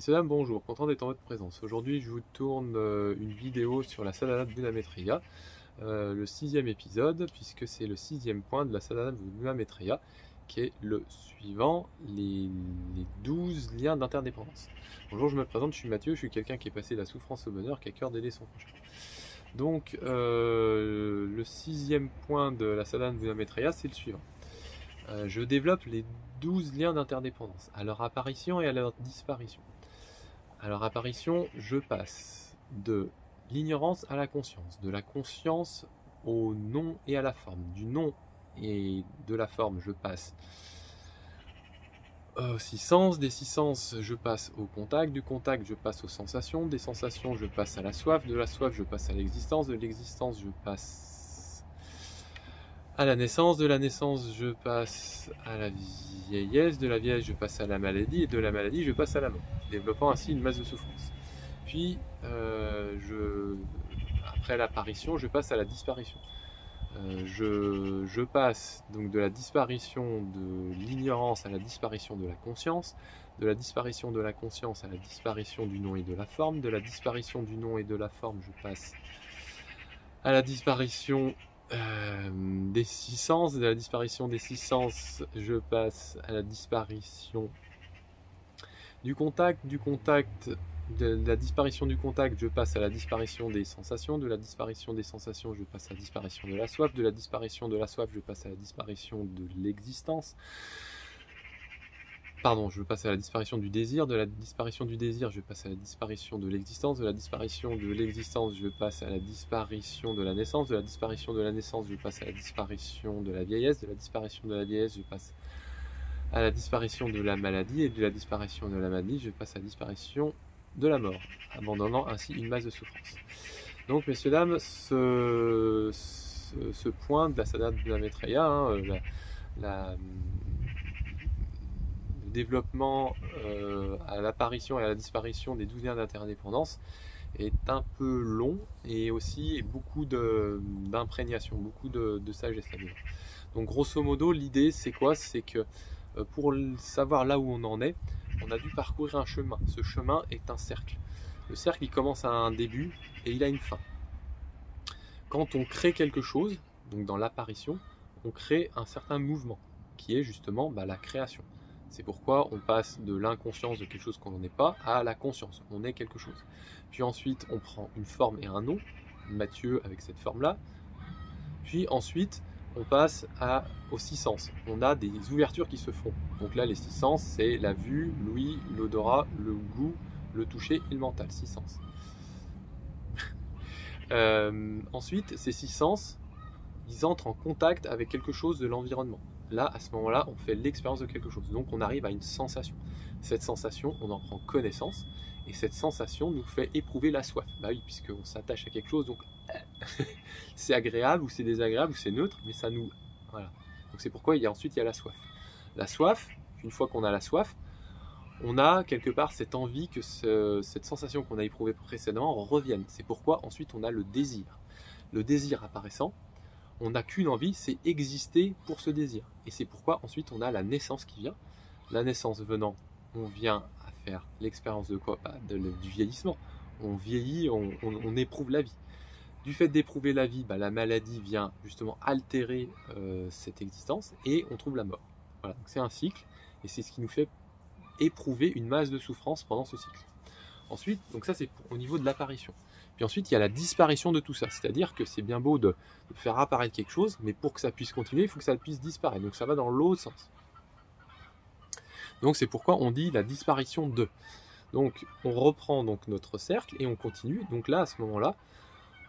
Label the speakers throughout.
Speaker 1: Messieurs, dames, bonjour, content d'être en votre présence. Aujourd'hui, je vous tourne une vidéo sur la sadhana de Buddha Maitreya, le 6e épisode, puisque c'est le 6e point de la sadhana de Buddha Maitreya, qui est le suivant, les 12 liens d'interdépendance. Bonjour, je me présente, je suis Mathieu, je suis quelqu'un qui est passé de la souffrance au bonheur, qui a cœur d'aider son prochain. Donc, le 6e point de la sadhana de Buddha Maitreya, c'est le suivant. Je développe les 12 liens d'interdépendance, à leur apparition et à leur disparition. À leur apparition, je passe de l'ignorance à la conscience, de la conscience au nom et à la forme. Du nom et de la forme, je passe aux 6 sens, des 6 sens, je passe au contact, du contact, je passe aux sensations, des sensations, je passe à la soif, de la soif, je passe à l'existence, de l'existence, je passe à la naissance, de la naissance, je passe à la vieillesse, de la vieillesse, je passe à la maladie, et de la maladie, je passe à la mort, développant ainsi une masse de souffrance. Puis, après l'apparition, je passe à la disparition. Je passe donc de la disparition de l'ignorance à la disparition de la conscience, de la disparition de la conscience à la disparition du nom et de la forme, de la disparition du nom et de la forme, je passe à la disparition des 6 sens, de la disparition des 6 sens, je passe à la disparition du contact, de la disparition du contact, je passe à la disparition des sensations, de la disparition des sensations, je passe à la disparition de la soif, de la disparition de la soif, je passe à la disparition de l'existence. Pardon, je passe à la disparition du désir, de la disparition du désir, je passe à la disparition de l'existence, de la disparition de l'existence, je passe à la disparition de la naissance, de la disparition de la naissance, je passe à la disparition de la vieillesse, de la disparition de la vieillesse, je passe à la disparition de la maladie, et de la disparition de la maladie, je passe à la disparition de la mort, abandonnant ainsi une masse de souffrance. Donc, messieurs, dames, ce point de la sadhana de Buddha Maitreya, le développement à l'apparition et à la disparition des 12 liens d'interdépendance est un peu long et aussi beaucoup d'imprégnation, beaucoup de sagesse là-dedans. Donc grosso modo, l'idée c'est quoi? C'est que pour savoir là où on en est, on a dû parcourir un chemin. Ce chemin est un cercle. Le cercle, il commence à un début et il a une fin. Quand on crée quelque chose, donc dans l'apparition, on crée un certain mouvement qui est justement la création. C'est pourquoi on passe de l'inconscience de quelque chose qu'on n'en est pas à la conscience, on est quelque chose. Puis ensuite, on prend une forme et un nom, Mathieu avec cette forme-là. Puis ensuite, on passe aux 6 sens. On a des ouvertures qui se font. Donc là, les 6 sens, c'est la vue, l'ouïe, l'odorat, le goût, le toucher et le mental. 6 sens. Ensuite, ces 6 sens, ils entrent en contact avec quelque chose de l'environnement. Là, à ce moment-là, on fait l'expérience de quelque chose. Donc, on arrive à une sensation. Cette sensation, on en prend connaissance. Et cette sensation nous fait éprouver la soif. Bah oui, puisqu'on s'attache à quelque chose, donc c'est agréable ou c'est désagréable ou c'est neutre, mais ça nous... Voilà. Donc c'est pourquoi ensuite il y a la soif. La soif, une fois qu'on a la soif, on a quelque part cette envie que cette sensation qu'on a éprouvée précédemment revienne. C'est pourquoi ensuite on a le désir. Le désir apparaissant, on n'a qu'une envie, c'est exister pour ce désir. Et c'est pourquoi ensuite on a la naissance qui vient. La naissance venant, on vient à faire l'expérience de quoi? Du vieillissement. On vieillit, on éprouve la vie. Du fait d'éprouver la vie, la maladie vient justement altérer cette existence et on trouve la mort. Voilà, donc c'est un cycle et c'est ce qui nous fait éprouver une masse de souffrance pendant ce cycle. Ensuite, donc ça c'est au niveau de l'apparition. Puis ensuite, il y a la disparition de tout ça, c'est-à-dire que c'est bien beau de faire apparaître quelque chose, mais pour que ça puisse continuer, il faut que ça puisse disparaître. Donc ça va dans l'autre sens. Donc c'est pourquoi on dit la disparition de. Donc on reprend donc notre cercle et on continue. Donc là, à ce moment-là,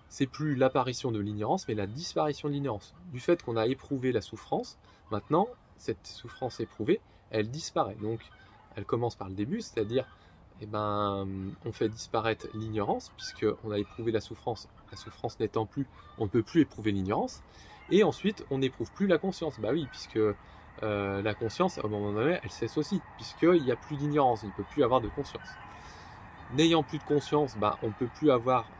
Speaker 1: c'est plus l'apparition de l'ignorance, mais la disparition de l'ignorance. Du fait qu'on a éprouvé la souffrance, maintenant, cette souffrance éprouvée, elle disparaît. Donc, elle commence par le début, c'est-à-dire, on fait disparaître l'ignorance, puisqu'on a éprouvé la souffrance n'étant plus, on ne peut plus éprouver l'ignorance, et ensuite, on n'éprouve plus la conscience. Bah oui, puisque la conscience, à un moment donné, elle cesse aussi, puisqu'il n'y a plus d'ignorance, il ne peut plus avoir de conscience. N'ayant plus de conscience, on ne peut plus avoir...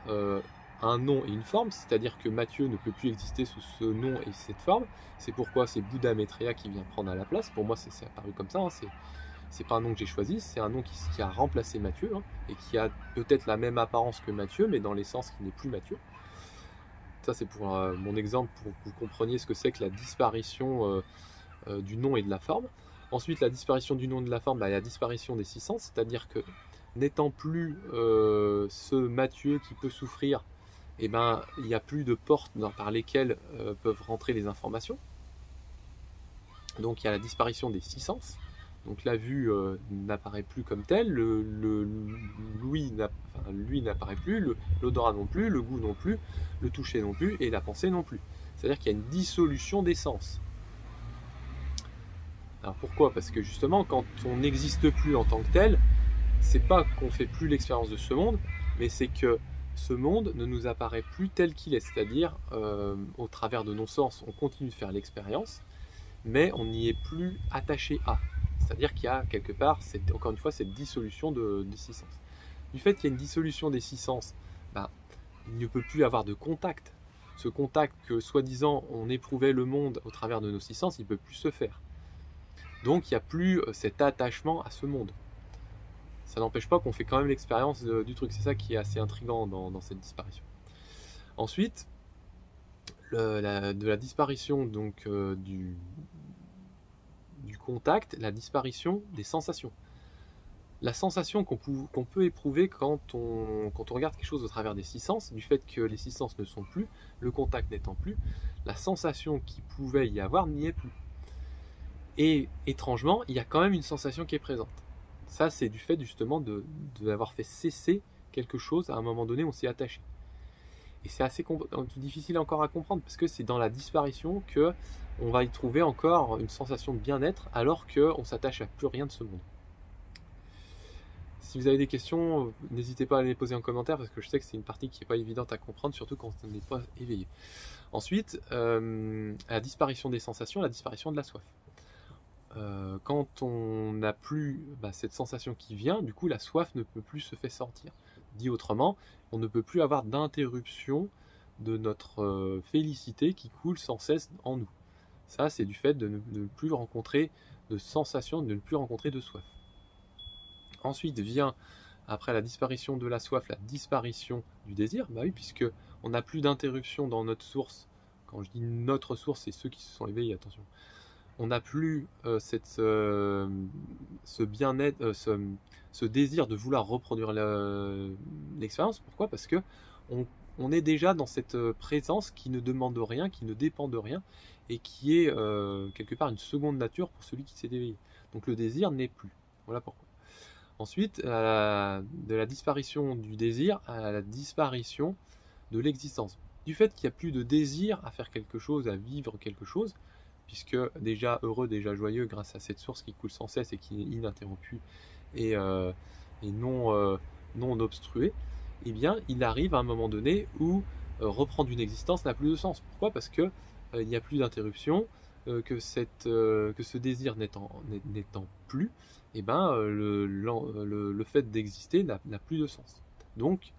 Speaker 1: un nom et une forme, c'est-à-dire que Mathieu ne peut plus exister sous ce nom et cette forme. C'est pourquoi c'est Buddha Maitreya qui vient prendre à la place. Pour moi, c'est apparu comme ça. c'est pas un nom que j'ai choisi, c'est un nom qui a remplacé Mathieu, hein, et qui a peut-être la même apparence que Mathieu, mais dans l'essence qui n'est plus Mathieu. Ça c'est pour mon exemple, pour que vous compreniez ce que c'est que la disparition du nom et de la forme. Ensuite, la disparition du nom et de la forme, la disparition des 6 sens, c'est-à-dire que n'étant plus ce Mathieu qui peut souffrir, il n'y a plus de portes par lesquelles peuvent rentrer les informations. Donc il y a la disparition des 6 sens. Donc la vue n'apparaît plus comme telle, l'ouïe n'apparaît plus, l'odorat non plus, le goût non plus, le toucher non plus, et la pensée non plus. C'est-à-dire qu'il y a une dissolution des sens. Alors pourquoi? Parce que justement, quand on n'existe plus en tant que tel, c'est pas qu'on fait plus l'expérience de ce monde, mais c'est que ce monde ne nous apparaît plus tel qu'il est. C'est-à-dire, au travers de nos sens, on continue de faire l'expérience, mais on n'y est plus attaché à. C'est-à-dire qu'il y a quelque part, encore une fois, cette dissolution des 6 sens. Du fait qu'il y a une dissolution des 6 sens, il ne peut plus avoir de contact. Ce contact que, soi-disant, on éprouvait le monde au travers de nos 6 sens, il ne peut plus se faire. Donc, il n'y a plus cet attachement à ce monde. Ça n'empêche pas qu'on fait quand même l'expérience du truc. C'est ça qui est assez intriguant dans cette disparition. Ensuite, de la disparition donc, du contact, la disparition des sensations. La sensation qu'on peut éprouver quand on regarde quelque chose au travers des 6 sens, du fait que les 6 sens ne sont plus, le contact n'étant plus, la sensation qui pouvait y avoir n'y est plus. Et étrangement, il y a quand même une sensation qui est présente. Ça, c'est du fait justement d'avoir fait cesser quelque chose à un moment donné, on s'y est attaché. Et c'est assez difficile encore à comprendre, parce que c'est dans la disparition qu'on va y trouver encore une sensation de bien-être, alors qu'on s'attache à plus rien de ce monde. Si vous avez des questions, n'hésitez pas à les poser en commentaire, parce que je sais que c'est une partie qui n'est pas évidente à comprendre, surtout quand on n'est pas éveillé. Ensuite, la disparition des sensations, la disparition de la soif. Quand on n'a plus cette sensation qui vient, du coup la soif ne peut plus se faire sortir. Dit autrement, on ne peut plus avoir d'interruption de notre félicité qui coule sans cesse en nous. Ça, c'est du fait de ne plus rencontrer de sensation, de ne plus rencontrer de soif. Ensuite vient, après la disparition de la soif, la disparition du désir. Bah oui, puisque on n'a plus d'interruption dans notre source. Quand je dis notre source, c'est ceux qui se sont éveillés, attention. On n'a plus ce bien-être, ce désir de vouloir reproduire l'expérience. Pourquoi? Parce que on est déjà dans cette présence qui ne demande rien, qui ne dépend de rien, et qui est quelque part une seconde nature pour celui qui s'est éveillé. Donc le désir n'est plus. Voilà pourquoi. Ensuite, de la disparition du désir à la disparition de l'existence. Du fait qu'il n'y a plus de désir à faire quelque chose, à vivre quelque chose, puisque déjà heureux, déjà joyeux, grâce à cette source qui coule sans cesse et qui est ininterrompue et non obstruée, eh bien, il arrive à un moment donné où reprendre une existence n'a plus de sens. Pourquoi? Parce que il n'y a plus d'interruption, que ce désir n'étant plus, eh ben, le fait d'exister n'a plus de sens. Donc,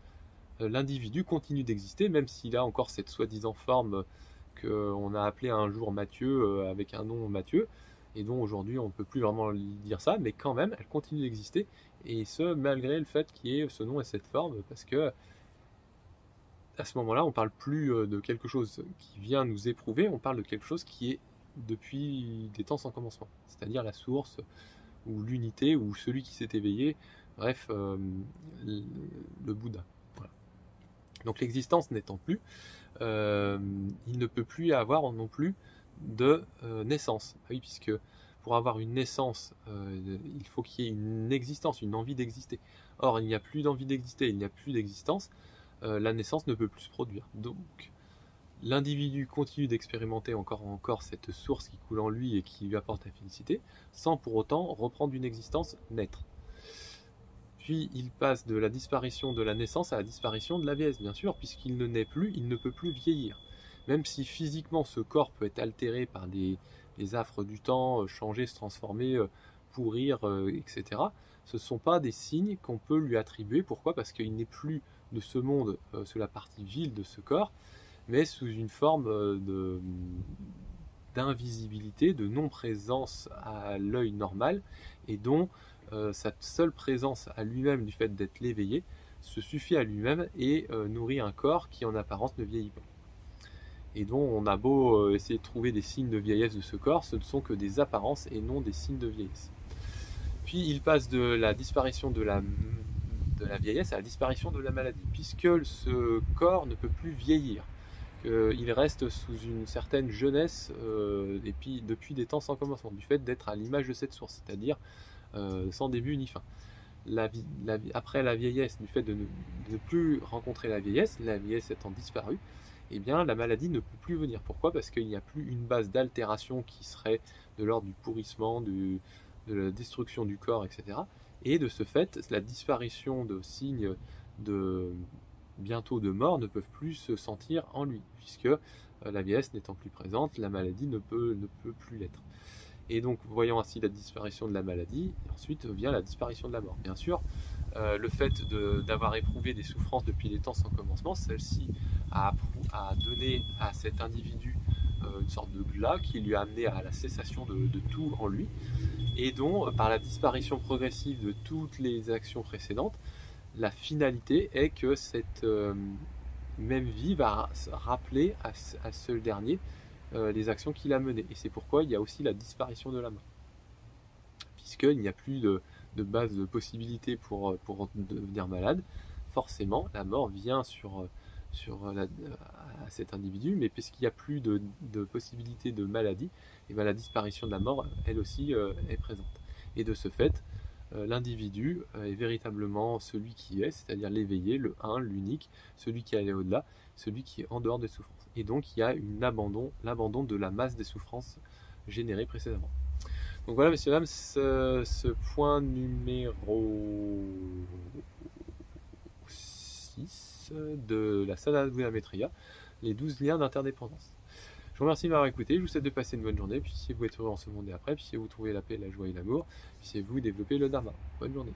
Speaker 1: l'individu continue d'exister, même s'il a encore cette soi-disant forme qu'on a appelé un jour Mathieu, avec un nom Mathieu, et dont aujourd'hui on ne peut plus vraiment dire ça, mais quand même, elle continue d'exister, et ce, malgré le fait qu'il y ait ce nom et cette forme, parce que à ce moment-là, on ne parle plus de quelque chose qui vient nous éprouver, on parle de quelque chose qui est depuis des temps sans commencement, c'est-à-dire la source, ou l'unité, ou celui qui s'est éveillé, bref, le Bouddha. Voilà. Donc l'existence n'étant plus, il ne peut plus y avoir non plus de naissance. Oui, puisque pour avoir une naissance, il faut qu'il y ait une existence, une envie d'exister. Or, il n'y a plus d'envie d'exister, il n'y a plus d'existence, la naissance ne peut plus se produire. Donc, l'individu continue d'expérimenter encore cette source qui coule en lui et qui lui apporte la félicité, sans pour autant reprendre une existence, naître. Puis il passe de la disparition de la naissance à la disparition de la vieillesse, bien sûr, puisqu'il ne naît plus, il ne peut plus vieillir. Même si physiquement ce corps peut être altéré par les affres du temps, changer, se transformer, pourrir, etc., ce ne sont pas des signes qu'on peut lui attribuer. Pourquoi? Parce qu'il n'est plus de ce monde sous la partie vile de ce corps, mais sous une forme d'invisibilité, de non-présence à l'œil normal, et dont sa seule présence à lui-même du fait d'être l'éveillé se suffit à lui-même et nourrit un corps qui en apparence ne vieillit pas. Et dont on a beau essayer de trouver des signes de vieillesse de ce corps, ce ne sont que des apparences et non des signes de vieillesse. Puis il passe de la disparition de la vieillesse à la disparition de la maladie, puisque ce corps ne peut plus vieillir. Il reste sous une certaine jeunesse et puis depuis des temps sans commencement, du fait d'être à l'image de cette source, c'est-à-dire sans début ni fin. Après la vieillesse, du fait de ne plus rencontrer la vieillesse étant disparue, eh bien la maladie ne peut plus venir. Pourquoi? Parce qu'il n'y a plus une base d'altération qui serait de l'ordre du pourrissement, de la destruction du corps, etc. Et de ce fait, la disparition de signes bientôt de mort ne peuvent plus se sentir en lui, puisque la vieillesse n'étant plus présente, la maladie ne peut plus l'être. Et donc, voyant ainsi la disparition de la maladie, ensuite vient la disparition de la mort. Bien sûr, le fait d'avoir éprouvé des souffrances depuis les temps sans commencement, celle-ci a donné à cet individu une sorte de glas qui lui a amené à la cessation de tout en lui, et dont, par la disparition progressive de toutes les actions précédentes, la finalité est que cette même vie va rappeler à ce dernier les actions qu'il a menées. Et c'est pourquoi il y a aussi la disparition de la mort. Puisqu'il n'y a plus de base de possibilité pour devenir malade, forcément la mort vient à cet individu, mais puisqu'il n'y a plus de possibilité de maladie, et bien la disparition de la mort, elle aussi, est présente. Et de ce fait, l'individu est véritablement celui qui est, c'est-à-dire l'éveillé, le un, l'unique, celui qui est allé au-delà, celui qui est en dehors des souffrances. Et donc il y a l'abandon de la masse des souffrances générées précédemment. Donc voilà, messieurs, dames, ce point numéro 6 de la Sadhana Maitreya, les 12 liens d'interdépendance. Je vous remercie de m'avoir écouté, je vous souhaite de passer une bonne journée, puissiez-vous être heureux en ce monde et après, puissiez-vous trouver la paix, la joie et l'amour, puissiez-vous développer le Dharma. Bonne journée.